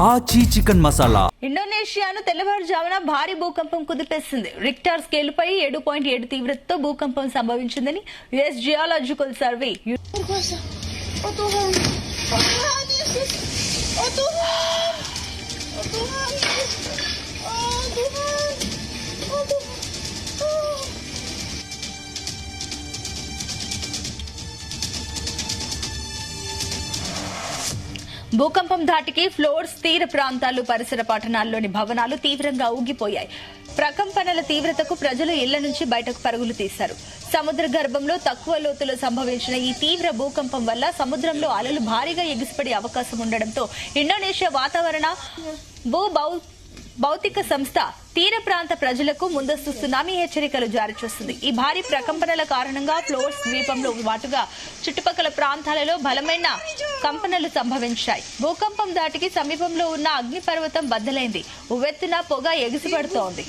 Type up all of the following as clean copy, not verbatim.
ఆచి చికెన్ మసాలా. ఇండోనేషియాను తెల్లవారుజామున భారీ భూకంపం కుదిపేసింది. రిక్టర్ స్కేల్ పై 7.7 తీవ్రతతో భూకంపం సంభవించిందని యుఎస్ జియాలజికల్ సర్వే భూకంపం ధాటికి ఫ్లోర్స్ తీర ప్రాంతాలు పరిసర పట్టణాల్లోని భవనాలు తీవ్రంగా ఊగిపోయాయి. ప్రకంపనల తీవ్రతకు ప్రజలు ఇళ్ల నుంచి బయటకు పరుగులు తీశారు. సముద్ర గర్భంలో తక్కువ లోతులో సంభవించిన ఈ తీవ్ర భూకంపం వల్ల సముద్రంలో అలలు భారీగా ఎగిసిపడే అవకాశం ఉండడంతో ఇండోనేషియా వాతావరణ భౌతిక సంస్థ తీర ప్రాంత ప్రజలకు ముందస్తు సునామీ హెచ్చరికలు జారీ చేస్తుంది. ఈ భారీ ప్రకంపనల కారణంగా ఫ్లోర్స్ ద్వీపంలో వాటుగా చుట్టుపక్కల ప్రాంతాలలో బలమైన కంపనలు సంభవించాయి. భూకంపం దాటికి సమీపంలో ఉన్న అగ్నిపర్వతం బద్దలైంది. ఉవ్వెత్తున పొగ ఎగిసిపడుతోంది.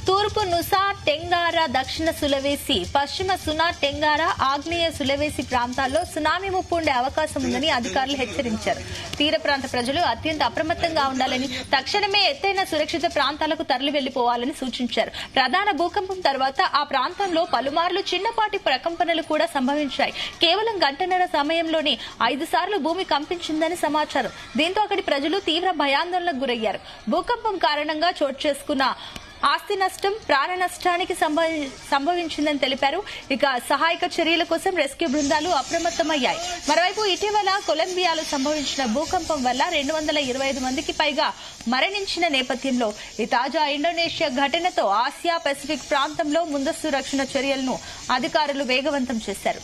తూర్పు నుసా టెంగారా, దక్షిణ సులవేసి, పశ్చిమ సునా టెంగారా, ఆగ్నేయ సులవేసి ప్రాంతాల్లో సునామీ ముప్పు ఉండే అవకాశం ఉందని అధికారులు హెచ్చరించారు. తీర ప్రాంత ప్రజలు అత్యంత అప్రమత్తంగా ఉండాలని, తక్షణమే ఎత్తైన సురక్షిత ప్రాంతాలకు తరలి వెళ్లిపోవాలని సూచించారు. ప్రధాన భూకంపం తర్వాత ఆ ప్రాంతంలో పలుమార్లు చిన్నపాటి ప్రకంపనలు కూడా సంభవించాయి. కేవలం గంటన్నర సమయంలోనే 5 సార్లు భూమి కంపించిందని సమాచారం. దీంతో అక్కడి ప్రజలు తీవ్ర భయాందోళనకు గురయ్యారు. భూకంపం కారణంగా చోటు చేసుకున్న ఆస్తి నష్టం, ప్రాణ నష్టానికి సంభవించిందని తెలిపారు. ఇక సహాయక చర్యల కోసం రెస్క్యూ బృందాలు అప్రమత్తమయ్యాయి. మరోవైపు ఇటీవల కొలంబియాలో సంభవించిన భూకంపం వల్ల 225 మందికి పైగా మరణించిన నేపథ్యంలో ఈ తాజా ఇండోనేషియా ఘటనతో ఆసియా పెసిఫిక్ ప్రాంతంలో ముందస్తు రక్షణ చర్యలను అధికారులు వేగవంతం చేశారు.